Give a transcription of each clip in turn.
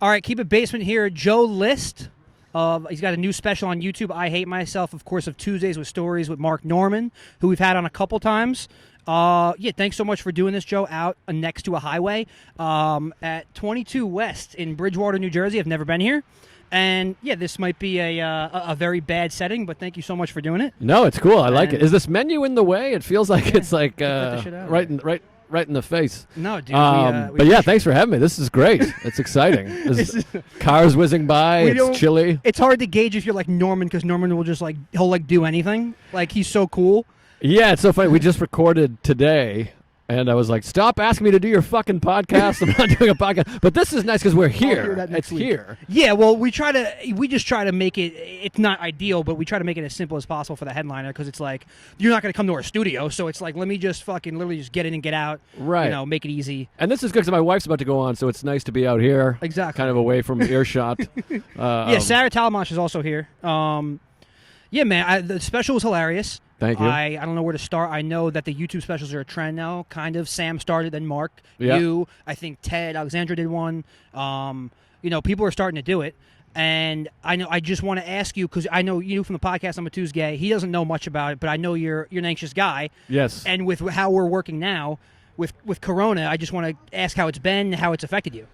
All right, keep it basement here. Joe List. He's got a new special on YouTube, I Hate Myself, of course, of Tuesdays with Stories with Mark Norman, who we've had on a couple times. Thanks so much for doing this, Joe, out next to a highway at 22 West in Bridgewater, New Jersey. I've never been here. And, this might be a very bad setting, but thank you so much for doing it. No, it's cool. I like it. Is this menu in the way? It feels like it's like right in the face. No, dude. Thanks for having me. This is great. It's exciting. There's cars whizzing by. It's chilly. It's hard to gauge if you're like Norman, because Norman will just he'll do anything. Like, he's so cool. Yeah, it's so funny. We just recorded today, and I was like, stop asking me to do your fucking podcast. I'm not doing a podcast. But this is nice because we're here. It's here. Yeah, well, we just try to make it, it's not ideal, but we try to make it as simple as possible for the headliner, because it's like, you're not going to come to our studio, so it's like, let me just fucking literally just get in and get out. Right. Make it easy. And this is good because my wife's about to go on, so it's nice to be out here. Exactly. Kind of away from earshot. Sarah Talamash is also here. Man, the special was hilarious. Thank you. I don't know where to start. I know that the YouTube specials are a trend now, kind of. Sam started, then Mark, yep. You, I think Ted, Alexandra did one. People are starting to do it. And I just want to ask you, because I know you from the podcast, I'm a Tuesday. He doesn't know much about it, but I know you're an anxious guy. Yes. And with how we're working now, with Corona, I just want to ask how it's been, how it's affected you.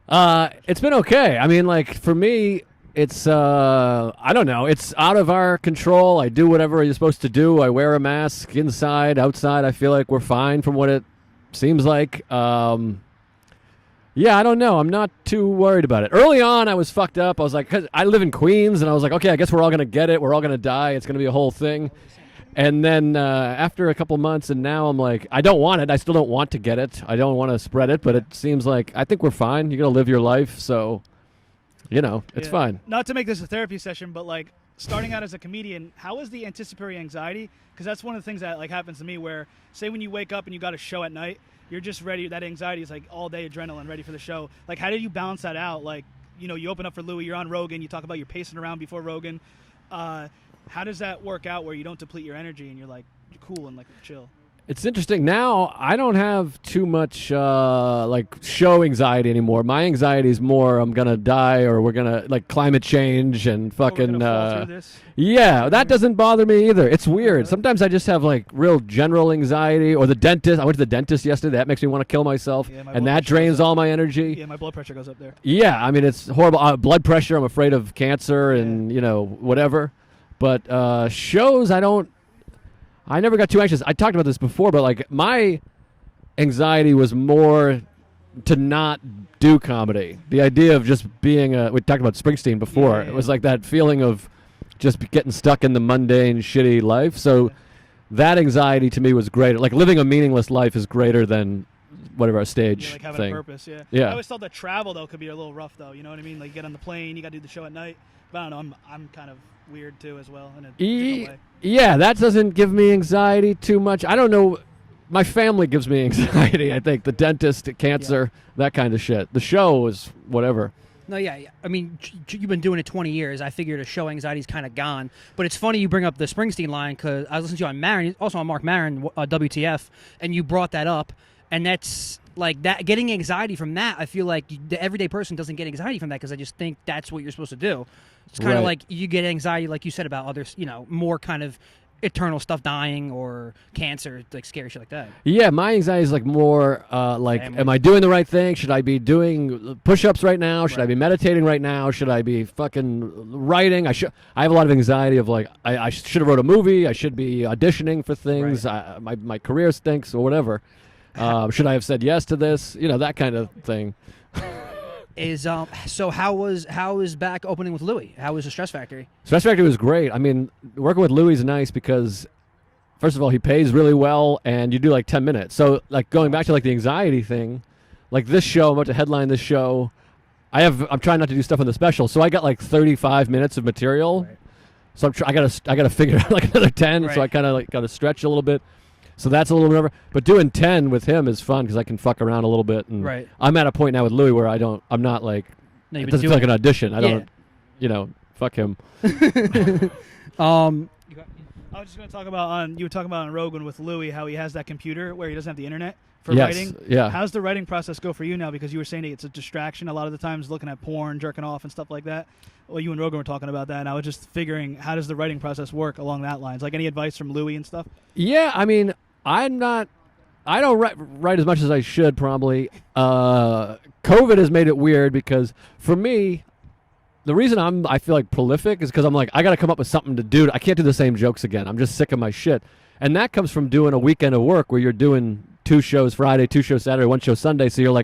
It's been okay. I mean, for me, it's, I don't know. It's out of our control. I do whatever you're supposed to do. I wear a mask inside, outside. I feel like we're fine from what it seems like. I don't know. I'm not too worried about it. Early on, I was fucked up. I was like, 'cause I live in Queens, and I was like, okay, I guess we're all going to get it. We're all going to die. It's going to be a whole thing. And then after a couple months, and now I'm like, I don't want it. I still don't want to get it. I don't want to spread it, but it seems like I think we're fine. You're going to live your life, so... it's fine. Not to make this a therapy session, but starting out as a comedian, how is the anticipatory anxiety? Because that's one of the things that happens to me where, say when you wake up and you got a show at night, you're just ready. That anxiety is all day adrenaline, ready for the show. How do you balance that out? You open up for Louis, you're on Rogan, you talk about you're pacing around before Rogan. How does that work out where you don't deplete your energy and you're you're cool and chill? It's interesting. Now, I don't have too much show anxiety anymore. My anxiety is more I'm going to die, or we're going to climate change and fucking fall through this? Yeah, that doesn't bother me either. It's weird. Sometimes I just have real general anxiety, or the dentist. I went to the dentist yesterday. That makes me want to kill myself, and that drains all my energy. Yeah, my blood pressure goes up there. Yeah, I mean, it's horrible. Blood pressure, I'm afraid of cancer and whatever. But shows, I never got too anxious. I talked about this before, but my anxiety was more to not do comedy. The idea of just being we talked about Springsteen before. Yeah. It was that feeling of just getting stuck in the mundane, shitty life. So that anxiety to me was greater. Living a meaningless life is greater than whatever a stage having thing. a purpose, yeah. Yeah. I always thought that travel, though, could be a little rough, though. You know what I mean? You get on the plane, you got to do the show at night. But I don't know, I'm kind of weird, too, as well, in a different way. Yeah, that doesn't give me anxiety too much. I don't know. My family gives me anxiety, I think. The dentist, cancer, that kind of shit. The show is whatever. No, yeah. I mean, you've been doing it 20 years. I figured a show anxiety's kind of gone. But it's funny you bring up the Springsteen line, because I was listening to you on Maron, also on Mark Maron, WTF, and you brought that up. And that's that, getting anxiety from that, I feel like the everyday person doesn't get anxiety from that, because I just think that's what you're supposed to do. It's kind of like you get anxiety, like you said, about others, more kind of eternal stuff, dying or cancer, scary shit like that. Yeah, my anxiety is more am I doing the right thing? Should I be doing push-ups right now? Should I be meditating right now? Should I be fucking writing? I have a lot of anxiety of I should have wrote a movie. I should be auditioning for things. Right. My career stinks or whatever. Should I have said yes to this? That kind of thing. So how is back opening with Louis? How was the Stress Factory? Stress Factory was great. I mean, working with Louis is nice because, first of all, he pays really well, and you do 10 minutes. So going back to the anxiety thing, this show, I'm about to headline this show. I'm trying not to do stuff on the special, so I got 35 minutes of material. Right. So I gotta figure out another 10. Right. So I kind of gotta stretch a little bit. So that's a little whatever. But doing 10 with him is fun because I can fuck around a little bit. And right. I'm at a point now with Louis where I'm not it doesn't feel like an audition. I don't, fuck him. I was just going to talk about you were talking about on Rogan with Louis how he has that computer where he doesn't have the internet for Yes, writing. yeah. How's the writing process go for you now? Because you were saying it's a distraction a lot of the times, looking at porn, jerking off, and stuff like that. Well, you and Rogan were talking about that, and I was just figuring, how does the writing process work along that lines? Like any advice from Louis and stuff? Yeah, I mean, I don't write as much as I should probably. COVID has made it weird because for me, the reason I feel like prolific is because I'm like, I got to come up with something to do. I can't do the same jokes again. I'm just sick of my shit. And that comes from doing a weekend of work where you're doing 2 shows Friday, 2 shows Saturday, 1 show Sunday. So you're like,